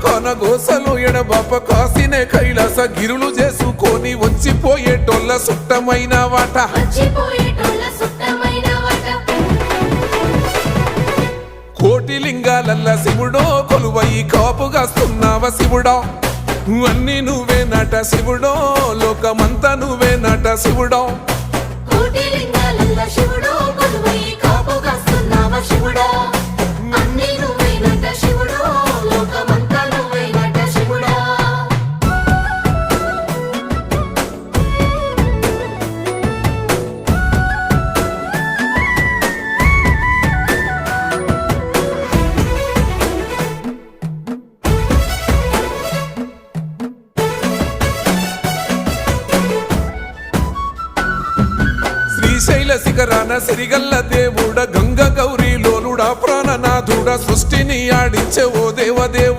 కొనగోసలు ఎడబాప కాసినే కైలాస గిరులు చేసుకొని వచ్చిపోయేటోళ్ళ సుట్టమైన వాట కోటి లింగాలల్ల శివుడో కొలువయి కాపుగాస్తున్నావ శివుడా అన్ని నువ్వే నట శివుడో లోకమంతా నువ్వే నట శివుడో శ్రీశైల శిఖరాన సిరిగల్ల దేవుడ గంగ గౌరీ లోలుడా ప్రాణనాథుడ సృష్టిని ఆడించే ఓ దేవదేవు